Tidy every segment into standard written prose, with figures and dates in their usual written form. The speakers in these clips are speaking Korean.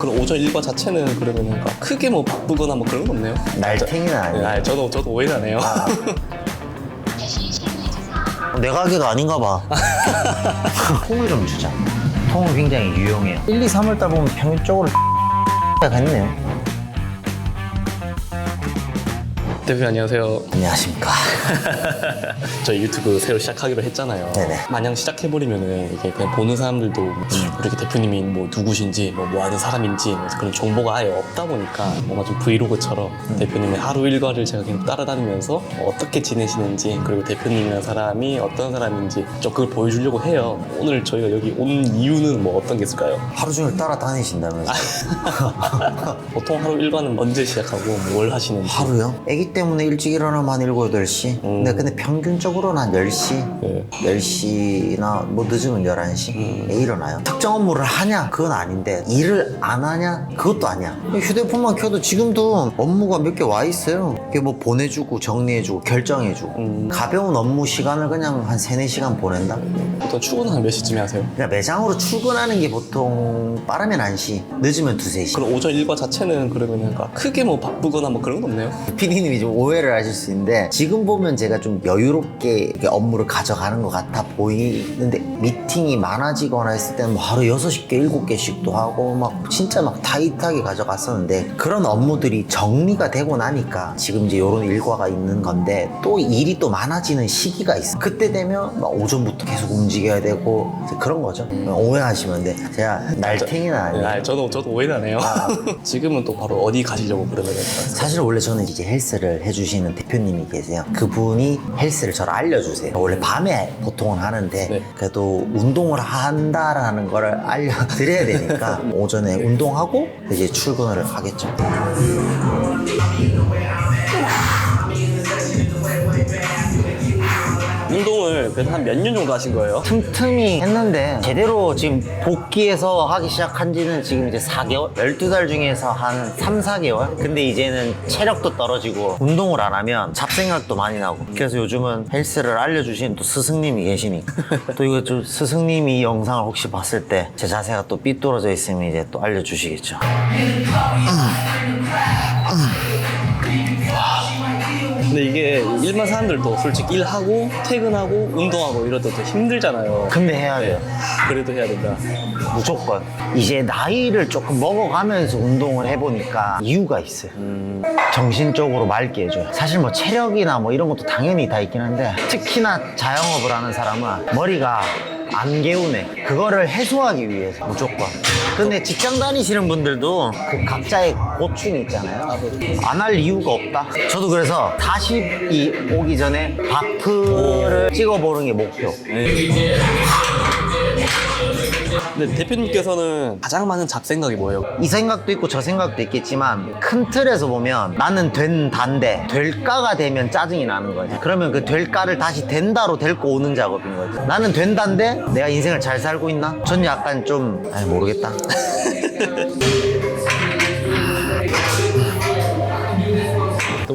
그럼 오전 일과 자체는 그러면 뭔가 크게 뭐 바쁘거나 뭐 그런 건 없네요? 날탱이는 아니에요. 아, 저도 오해하네요. 내 가게가 아닌가 봐. 통을 좀 주자. 통은 굉장히 유용해요. 1, 2, 3월달 보면 평균적으로 갔네요. 대표님 안녕하세요. 안녕하십니까. 저희 유튜브 새로 시작하기로 했잖아요. 네네. 마냥 시작해버리면은 이게 그냥 보는 사람들도 이렇게 대표님이 뭐 누구신지 뭐 하는 사람인지 그런 정보가 아예 없다 보니까 뭔가 좀 브이로그처럼 대표님의 하루 일과를 제가 그냥 따라다니면서 어떻게 지내시는지 그리고 대표님이라는 사람이 어떤 사람인지 좀 그걸 보여주려고 해요. 오늘 저희가 여기 온 이유는 뭐 어떤 게 있을까요? 하루 종일 따라다니신다면서. 보통 하루 일과는 언제 시작하고 뭘 하시는지. 하루요? 애기 때문에 일찍 일어나면 한 7, 8시. 근데 평균적으로는 한 10시. 네. 10시나 뭐 늦으면 11시에 일어나요. 특정 업무를 하냐? 그건 아닌데 일을 안 하냐? 그것도 아니야. 휴대폰만 켜도 지금도 업무가 몇 개 와 있어요. 이게 뭐 보내주고 정리해주고 결정해주고 가벼운 업무 시간을 그냥 한 3, 4시간 보낸다? 보통 출근은 한 몇 시쯤에 하세요? 그냥 매장으로 출근하는 게 보통 빠르면 1시, 늦으면 2, 3시. 그럼 오전 일과 자체는 그러면 뭔가 크게 뭐 바쁘거나 뭐 그런 건 없네요? PD님이 좀 오해를 하실 수 있는데 지금 보면 제가 좀 여유롭게 업무를 가져가는 것 같아 보이는데 미팅이 많아지거나 했을 때는 뭐 하루 6개, 7개씩도 하고 막 진짜 막 타이트하게 가져갔었는데 그런 업무들이 정리가 되고 나니까 지금 이제 이런 일과가 있는 건데 또 일이 또 많아지는 시기가 있어. 그때 되면 막 오전부터 계속 움직여야 되고 그런 거죠. 오해하시면 안 돼. 제가 날탱이는 아니에요. 아, 저도 오해하네요. 지금은 또 바로 어디 가시려고 그러면은? 사실 원래 저는 이제 헬스를 해주시는 대표님이 계세요. 그분이 헬스를 저를 알려주세요. 원래 밤에 보통은 하는데 네. 그래도 운동을 한다라는 거를 알려드려야 되니까 오전에 운동하고 이제 출근을 하겠죠. 운동을 그래도 한 몇 년 정도 하신 거예요? 틈틈이 했는데 제대로 지금 복귀해서 하기 시작한 지는 지금 이제 4개월? 12달 중에서 한 3, 4개월? 근데 이제는 체력도 떨어지고 운동을 안 하면 잡생각도 많이 나고 그래서 요즘은 헬스를 알려주신 또 스승님이 계시니까 또 이거 좀 스승님이 이 영상을 혹시 봤을 때 제 자세가 또 삐뚤어져 있으면 이제 또 알려주시겠죠. 근데 이게 일반 사람들도 솔직히 일하고 퇴근하고 운동하고 이럴 때 더 힘들잖아요. 근데 해야 돼요. 그래도 해야 된다. 무조건. 이제 나이를 조금 먹어가면서 운동을 해보니까 이유가 있어요. 정신적으로 맑게 해줘요. 사실 뭐 체력이나 뭐 이런 것도 당연히 다 있긴 한데 특히나 자영업을 하는 사람은 머리가 안 개운해. 그거를 해소하기 위해서 무조건. 근데 직장 다니시는 분들도 그 각자의 고충이 있잖아요. 안 할 이유가 없다. 저도 그래서 40이 오기 전에 바프를 찍어보는 게 목표. 근데 대표님께서는 가장 많은 잡생각이 뭐예요? 이 생각도 있고 저 생각도 있겠지만 큰 틀에서 보면 나는 된다인데 될까가 되면 짜증이 나는 거지. 그러면 그 될까를 다시 된다로 데리고 오는 작업인 거지. 나는 된다인데 내가 인생을 잘 살고 있나? 전 약간 좀 모르겠다.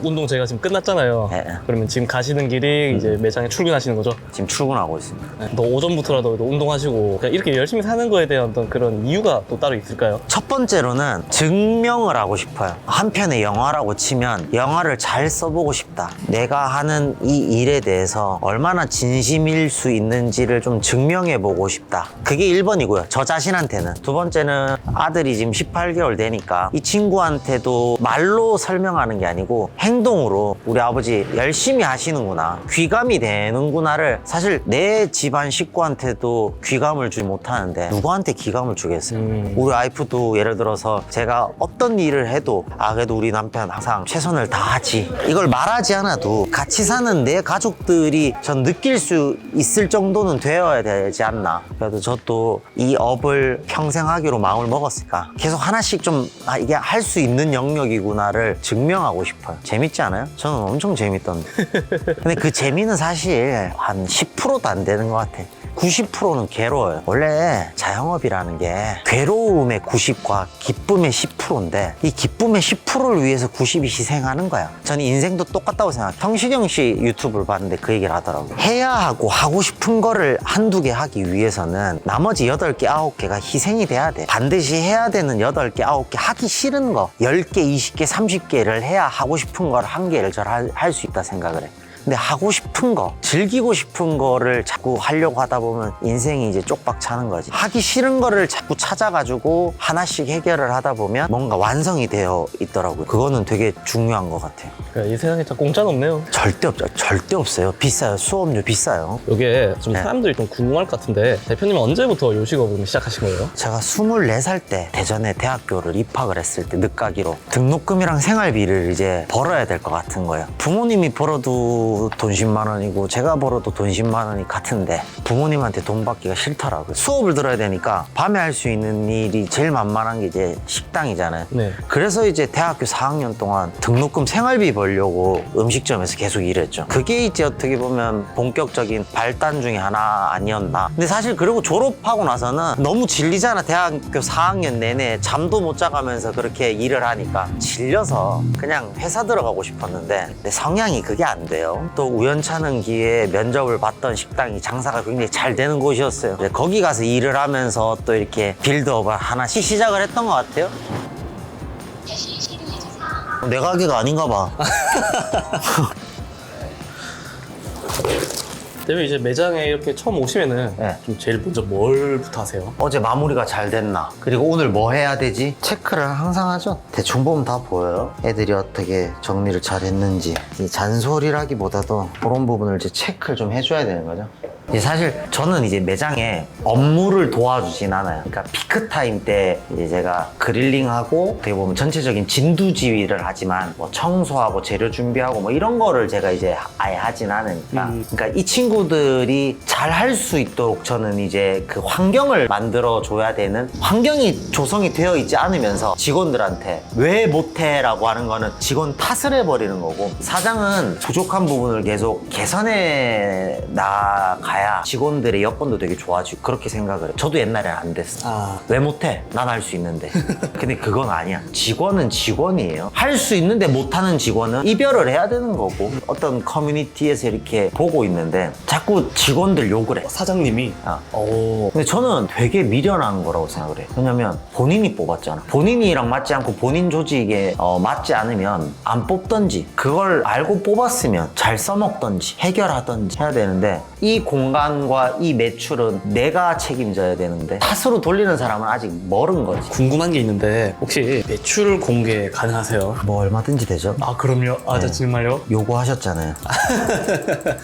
운동 제가 지금 끝났잖아요. 네. 그러면 지금 가시는 길이 이제 매장에 출근하시는 거죠? 지금 출근하고 있습니다. 너 오전부터라도 운동하시고 그냥 이렇게 열심히 사는 거에 대한 어떤 그런 이유가 또 따로 있을까요? 첫 번째로는 증명을 하고 싶어요. 한 편의 영화라고 치면 영화를 잘 써보고 싶다. 내가 하는 이 일에 대해서 얼마나 진심일 수 있는지를 좀 증명해보고 싶다. 그게 1번이고요. 저 자신한테는. 두 번째는 아들이 지금 18개월 되니까 이 친구한테도 말로 설명하는 게 아니고 행동으로 우리 아버지 열심히 하시는구나, 귀감이 되는구나를 사실 내 집안 식구한테도 귀감을 주지 못하는데 누구한테 귀감을 주겠어요. 우리 와이프도 예를 들어서 제가 어떤 일을 해도 그래도 우리 남편 항상 최선을 다하지, 이걸 말하지 않아도 같이 사는 내 가족들이 전 느낄 수 있을 정도는 되어야 되지 않나. 그래도 저도 이 업을 평생 하기로 마음을 먹었으니까 계속 하나씩 좀 이게 할 수 있는 영역이구나를 증명하고 싶어요. 재밌지 않아요? 저는 엄청 재밌던데. 근데 그 재미는 사실 한 10%도 안 되는 것 같아. 90%는 괴로워요. 원래 자영업이라는 게 괴로움의 90과 기쁨의 10%인데 이 기쁨의 10%를 위해서 90이 희생하는 거야. 저는 인생도 똑같다고 생각해요. 성시경 씨 유튜브를 봤는데 그 얘기를 하더라고요. 해야 하고 하고 싶은 거를 한두 개 하기 위해서는 나머지 8개, 9개가 희생이 돼야 돼. 반드시 해야 되는 8개, 9개 하기 싫은 거 10개, 20개, 30개를 해야 하고 싶은 걸 1개를 잘 할 수 있다 생각을 해. 근데 하고 싶은 거, 즐기고 싶은 거를 자꾸 하려고 하다 보면 인생이 이제 쪽박 차는 거지. 하기 싫은 거를 자꾸 찾아가지고 하나씩 해결을 하다 보면 뭔가 완성이 되어 있더라고요. 그거는 되게 중요한 것 같아요. 이 세상에 진짜 공짜는 없네요. 절대 없죠. 절대 없어요. 비싸요. 수업료 비싸요. 이게 좀 네. 사람들이 좀 궁금할 것 같은데 대표님은 언제부터 요식업을 시작하신 거예요? 제가 24살 때 대전에 대학교를 입학을 했을 때 늦가기로 등록금이랑 생활비를 이제 벌어야 될 것 같은 거예요. 부모님이 벌어도 돈 10만 원이고 제가 벌어도 돈 10만 원이 같은데 부모님한테 돈 받기가 싫더라고요. 수업을 들어야 되니까 밤에 할 수 있는 일이 제일 만만한 게 이제 식당이잖아요. 네. 그래서 이제 대학교 4학년 동안 등록금 생활비 벌려고 음식점에서 계속 일했죠. 그게 이제 어떻게 보면 본격적인 발단 중에 하나 아니었나. 근데 사실 그리고 졸업하고 나서는 너무 질리잖아. 대학교 4학년 내내 잠도 못 자가면서 그렇게 일을 하니까 질려서 그냥 회사 들어가고 싶었는데 내 성향이 그게 안 돼요. 또 우연찮은 기회에 면접을 봤던 식당이 장사가 굉장히 잘 되는 곳이었어요. 거기 가서 일을 하면서 또 이렇게 빌드업을 하나씩 시작을 했던 것 같아요. 내 가게가 아닌가 봐. 대표님 이제 매장에 이렇게 처음 오시면은 네. 좀 제일 먼저 뭘부터 하세요? 어제 마무리가 잘 됐나? 그리고 오늘 뭐 해야 되지? 체크를 항상 하죠. 대충 보면 다 보여요. 애들이 어떻게 정리를 잘 했는지. 이 잔소리라기보다도 그런 부분을 이제 체크를 좀 해줘야 되는 거죠. 이제 사실 저는 이제 매장에 업무를 도와주진 않아요. 그러니까 피크타임 때 이제 제가 그릴링하고 어떻게 보면 전체적인 진두지휘를 하지만 뭐 청소하고 재료 준비하고 뭐 이런 거를 제가 이제 아예 하진 않으니까. 그러니까 이 친구들이 잘 할 수 있도록 저는 이제 그 환경을 만들어 줘야 되는, 환경이 조성이 되어 있지 않으면서 직원들한테 왜 못해 라고 하는 거는 직원 탓을 해버리는 거고, 사장은 부족한 부분을 계속 개선해 나가야 직원들의 여건도 되게 좋아지고 그렇게 생각을 해요. 저도 옛날에는 안 됐어. 왜 못해? 난 할 수 있는데. 근데 그건 아니야. 직원은 직원이에요. 할 수 있는데 못하는 직원은 이별을 해야 되는 거고, 어떤 커뮤니티에서 이렇게 보고 있는데 자꾸 직원들 욕을 해. 사장님이? 근데 저는 되게 미련한 거라고 생각을 해요. 왜냐면 본인이 뽑았잖아. 본인이랑 맞지 않고 본인 조직에 맞지 않으면 안 뽑던지, 그걸 알고 뽑았으면 잘 써먹던지 해결하던지 해야 되는데, 이 공간과 이 매출은 내가 책임져야 되는데 탓으로 돌리는 사람은 아직 멀은 거지. 궁금한 게 있는데 혹시 매출 공개 가능하세요? 뭐 얼마든지 되죠. 그럼요? 네. 정말요? 요구하셨잖아요.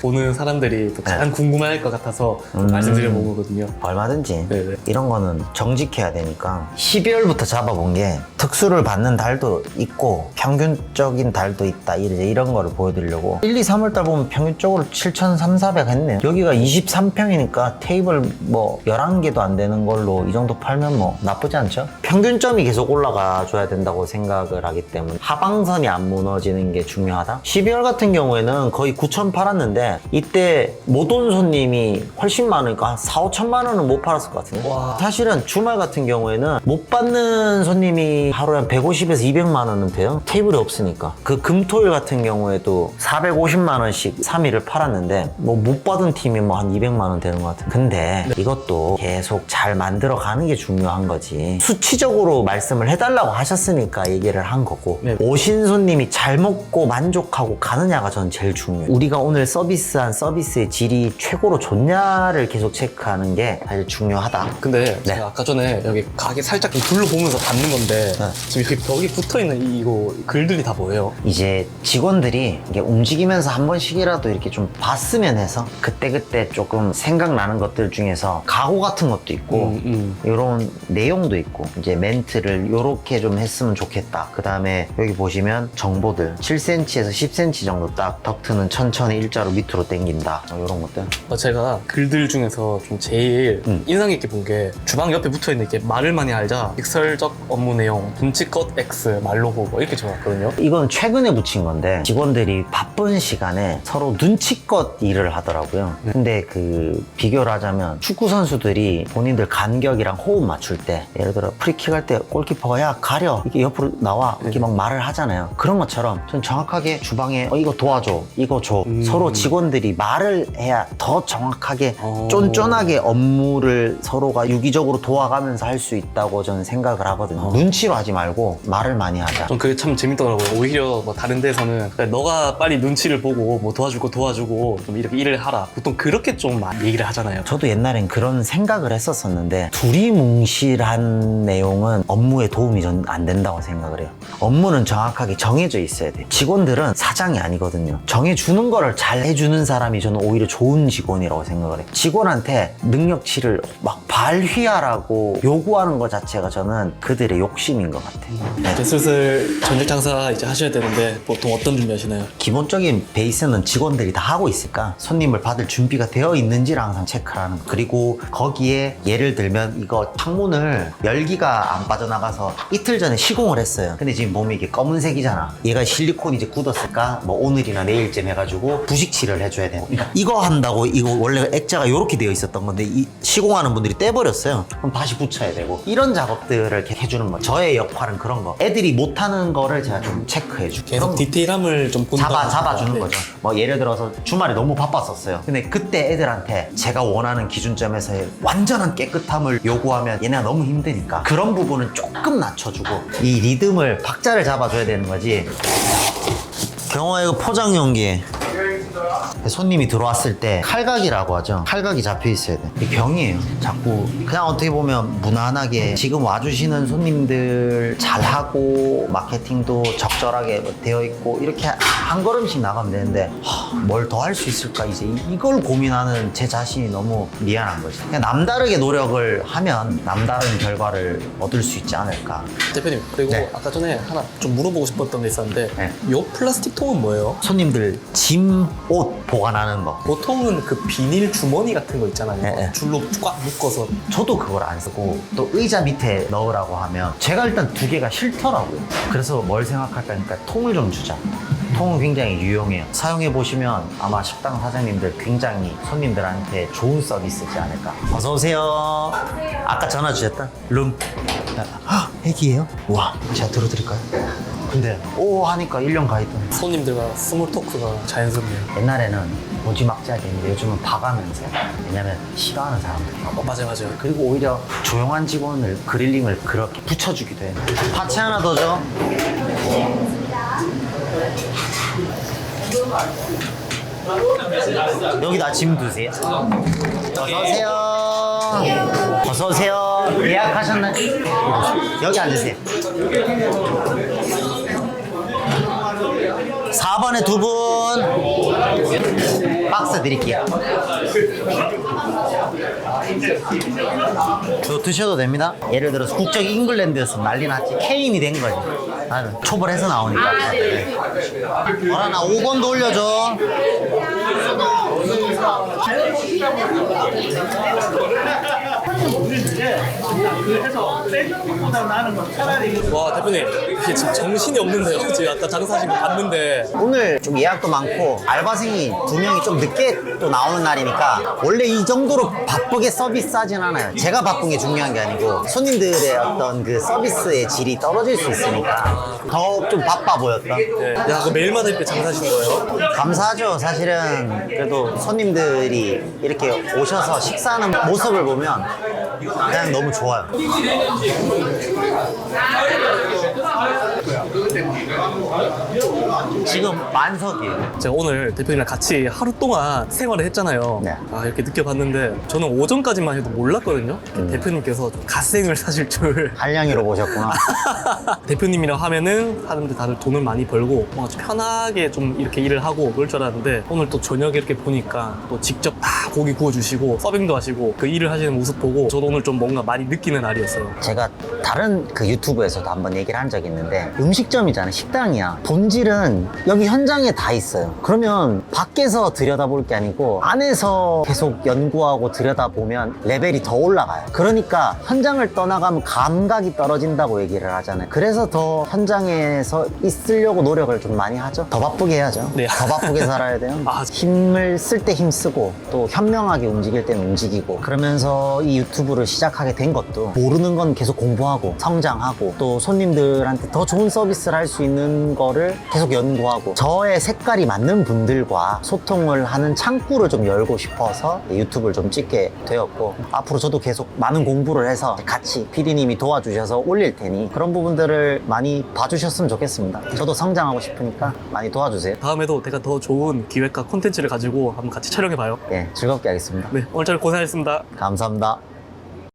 보는 사람들이 또 가장 궁금해할 것 같아서 말씀드려본 거거든요. 얼마든지. 네네. 이런 거는 정직해야 되니까 12월부터 잡아본 게 특수를 받는 달도 있고 평균적인 달도 있다, 이제 이런 거를 보여드리려고. 1, 2, 3월 달 보면 평균적으로 7,300 했네요. 여기가 23평이니까 테이블 뭐 11개도 안 되는 걸로 이 정도 팔면 뭐 나쁘지 않죠? 평균점이 계속 올라가 줘야 된다고 생각을 하기 때문에 하방선이 안 무너지는 게 중요하다. 12월 같은 경우에는 거의 9,000 팔았는데 이때 못 온 손님이 훨씬 많으니까 한 4, 5천만 원은 못 팔았을 것 같은데. 와. 사실은 주말 같은 경우에는 못 받는 손님이 하루에 한 150에서 200만 원은 돼요. 테이블이 없으니까. 그 금토일 같은 경우에도 450만 원씩 3일을 팔았는데 뭐 못 받은 팀이 뭐 한 200만 원 되는 것 같아요. 근데 이것도 계속 잘 만들어 가는 게 중요한 거지. 수치적으로 말씀을 해달라고 하셨으니까 얘기를 한 거고, 네. 오신 손님이 잘 먹고 만족하고 가느냐가 전 제일 중요해요. 우리가 오늘 서비스한 서비스의 질이 최고로 좋냐를 계속 체크하는 게 사실 중요하다. 근데 제가 아까 전에 여기 가게 살짝 좀 둘러보면서 받는 건데 지금 여기 벽에 붙어있는 이거 글들이 다 뭐예요? 이제 직원들이 이게 움직이면서 한 번씩이라도 이렇게 좀 봤으면 해서 그때그때 조금 생각나는 것들 중에서 가구 같은 것도 있고 이런 내용도 있고, 이제 멘트를 이렇게 좀 했으면 좋겠다. 그 다음에 여기 보시면 정보들 7cm에서 10cm 정도 딱, 덕트는 천천히 일자로 밑으로 당긴다, 이런 것들. 제가 글들 중에서 좀 제일 인상 깊게 본 게 주방 옆에 붙어있는 이렇게 말을 많이 알자, 익설적 업무 내용, 눈치껏 X, 말로 보고 이렇게 적었거든요. 이건 최근에 붙인 건데 직원들이 바쁜 시간에 서로 눈치껏 일을 하더라고요. 근데 쉽게 그 비교를 하자면 축구 선수들이 본인들 간격이랑 호흡 맞출 때 예를 들어 프리킥 할 때 골키퍼가 야 가려 이렇게 옆으로 나와 이렇게 막 말을 하잖아요. 그런 것처럼 전 정확하게 주방에 이거 도와줘 이거 줘 서로 직원들이 말을 해야 더 정확하게 쫀쫀하게 업무를 서로가 유기적으로 도와가면서 할 수 있다고 저는 생각을 하거든요. 눈치로 하지 말고 말을 많이 하자. 전 그게 참 재밌더라고요. 오히려 뭐 다른 데서는 그냥 너가 빨리 눈치를 보고 뭐 도와주고 좀 이렇게 일을 하라. 보통 그렇게 좀 많이 얘기를 하잖아요. 저도 옛날엔 그런 생각을 했었었는데 두리뭉실한 내용은 업무에 도움이 전 안 된다고 생각을 해요. 업무는 정확하게 정해져 있어야 돼요. 직원들은 사장이 아니거든요. 정해주는 거를 잘 해주는 사람이 저는 오히려 좋은 직원이라고 생각을 해요. 직원한테 능력치를 막 발휘하라고 요구하는 것 자체가 저는 그들의 욕심인 것 같아요. 이제 슬슬 전직 장사 이제 하셔야 되는데 보통 어떤 준비 하시나요? 기본적인 베이스는 직원들이 다 하고 있을까? 손님을 받을 준비가 되어 있는지를 항상 체크를 하는 거. 그리고 거기에 예를 들면 이거 창문을 열기가 안 빠져나가서 이틀 전에 시공을 했어요. 근데 지금 몸이 이게 검은색이잖아. 얘가 실리콘이 이제 굳었을까? 뭐 오늘이나 내일쯤 해가지고 부식칠을 해줘야 돼. 그러니까 이거 한다고 이거 원래 액자가 이렇게 되어 있었던 건데 이 시공하는 분들이 떼버렸어요. 그럼 다시 붙여야 되고 이런 작업들을 이렇게 해주는 거. 저의 역할은 그런 거. 애들이 못하는 거를 제가 좀 체크해주고 계속 디테일함을 좀 본다. 잡아주는 네. 거죠. 뭐 예를 들어서 주말에 너무 바빴었어요. 근데 그때 애들한테 제가 원하는 기준점에서의 완전한 깨끗함을 요구하면 얘네가 너무 힘드니까 그런 부분은 조금 낮춰주고 이 리듬을 박자를 잡아줘야 되는 거지. 경호야 이거 포장 용기. 손님이 들어왔을 때 칼각이라고 하죠. 칼각이 잡혀 있어야 돼. 이게 병이에요. 자꾸 그냥 어떻게 보면 무난하게 지금 와주시는 손님들 잘하고 마케팅도 적절하게 되어 있고 이렇게 한 걸음씩 나가면 되는데 뭘 더 할 수 있을까 이제 이걸 고민하는 제 자신이 너무 미안한 거지. 그냥 남다르게 노력을 하면 남다른 결과를 얻을 수 있지 않을까. 대표님 그리고 네. 아까 전에 하나 좀 물어보고 싶었던 게 있었는데 네. 요 플라스틱 통은 뭐예요? 손님들 짐, 옷 보관하는 거. 보통은 그 비닐 주머니 같은 거 있잖아요. 네. 줄로 꽉 묶어서. 저도 그걸 안 쓰고 또 의자 밑에 넣으라고 하면 제가 일단 두 개가 싫더라고요. 그래서 뭘 생각할까 하니까 통을 좀 주자. 통은 굉장히 유용해요. 사용해 보시면 아마 식당 사장님들 굉장히 손님들한테 좋은 서비스지 않을까. 어서 오세요. 아까 전화 주셨다. 룸. 애기예요? 와, 제가 들어드릴까요? 근데 오 하니까 1년 가 있더니 손님들과 스몰 토크가 자연스럽네요. 옛날에는 무지막지하게 했는데 요즘은 봐가면서 왜냐면 싫어하는 사람들 맞아요. 그리고 오히려 조용한 직원을 그릴링을 그렇게 붙여주기도 해요. 파채 하나 더 줘. 여기다 짐 두세요. 어서오세요. 어서오세요. 예약하셨나요? 여기 앉으세요. 4번에 두 분. 박스 드릴게요. 이거 드셔도 됩니다. 예를 들어서 국적 잉글랜드였으면 난리 났지. 케인이 된 거지. 나는 초벌해서 나오니까. 어라나 5번도 올려줘. 그래서 셀프보다 나는 건 차라리 와 대표님 이게 지금 정신이 없는데요. 지금 아까 장사하신 거 봤는데 오늘 좀 예약도 많고 알바생이 2명이 좀 늦게 또 나오는 날이니까 원래 이 정도로 바쁘게 서비스하진 않아요. 제가 바쁜 게 중요한 게 아니고 손님들의 어떤 그 서비스의 질이 떨어질 수 있으니까 더 좀 바빠 보였다. 네. 야, 그 매일마다 이렇게 장사하시는 거예요? 감사하죠. 사실은 그래도 손님들이 이렇게 오셔서 식사하는 모습을 보면 그냥 너무 좋아요. 지금 만석이에요. 제가 오늘 대표님이랑 같이 하루 동안 생활을 했잖아요. 네. 아, 이렇게 느껴봤는데 저는 오전까지만 해도 몰랐거든요. 대표님께서 좀 갓생을 사실 줄. 한량이로 보셨구나. 대표님이랑 하면은 사람들 다들 돈을 많이 벌고 뭔가 좀 편하게 좀 이렇게 일을 하고 그럴 줄 알았는데 오늘 또 저녁에 이렇게 보니까 또 직접 다 고기 구워주시고 서빙도 하시고 그 일을 하시는 모습 보고 저도 오늘 좀 뭔가 많이 느끼는 날이었어요. 제가 다른 그 유튜브에서도 한번 얘기를 한 적이 있는데 음식점이잖아. 식당이야. 본질은 여기 현장에 다 있어요. 그러면 밖에서 들여다볼 게 아니고 안에서 계속 연구하고 들여다보면 레벨이 더 올라가요. 그러니까 현장을 떠나가면 감각이 떨어진다고 얘기를 하잖아요. 그래서 더 현장에서 있으려고 노력을 좀 많이 하죠. 더 바쁘게 해야죠. 네. 더 바쁘게 살아야 돼요. 아, 힘을 쓸 때 힘쓰고 또 현명하게 움직일 때는 움직이고, 그러면서 이 유튜브를 시작하게 된 것도 모르는 건 계속 공부하고 성장하고 또 손님들한테 더 좋은 서비스를 할 수 있는 거를 계속 연구하고 저의 색깔이 맞는 분들과 소통을 하는 창구를 좀 열고 싶어서 유튜브를 좀 찍게 되었고, 앞으로 저도 계속 많은 공부를 해서 같이 PD님이 도와주셔서 올릴 테니 그런 부분들을 많이 봐주셨으면 좋겠습니다. 저도 성장하고 싶으니까 많이 도와주세요. 다음에도 내가 더 좋은 기획과 콘텐츠를 가지고 한번 같이 촬영해봐요. 예, 즐겁게 하겠습니다. 네, 오늘 잘 고생하셨습니다. 감사합니다.